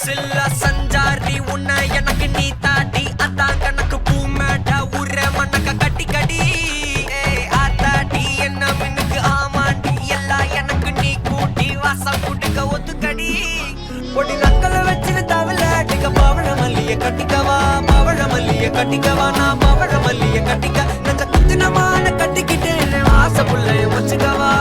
சில்ல சஞ்சாரி உன்னை எனக்கு நீ தாடி அதான் கணக்கு பூமேட உர மண்ணக்க கட்டி கடி ஆத்தாடி என்ன மின்னுக்கு ஆமாண்டி எல்லாம் எனக்கு நீ கூட்டி வாசம் கூட்டுக்க ஒத்துக்கடி பொடி நக்கல வச்சு தவள அடிக்க பவழ மல்லிய கட்டிக்கவா பவழ மல்லிய கட்டிக்கவா நான் பவழ மல்லிய கட்டிக்க நெஞ்ச குத்தினமான கட்டிக்கிட்டு வாச புள்ளைய வச்சுக்கவா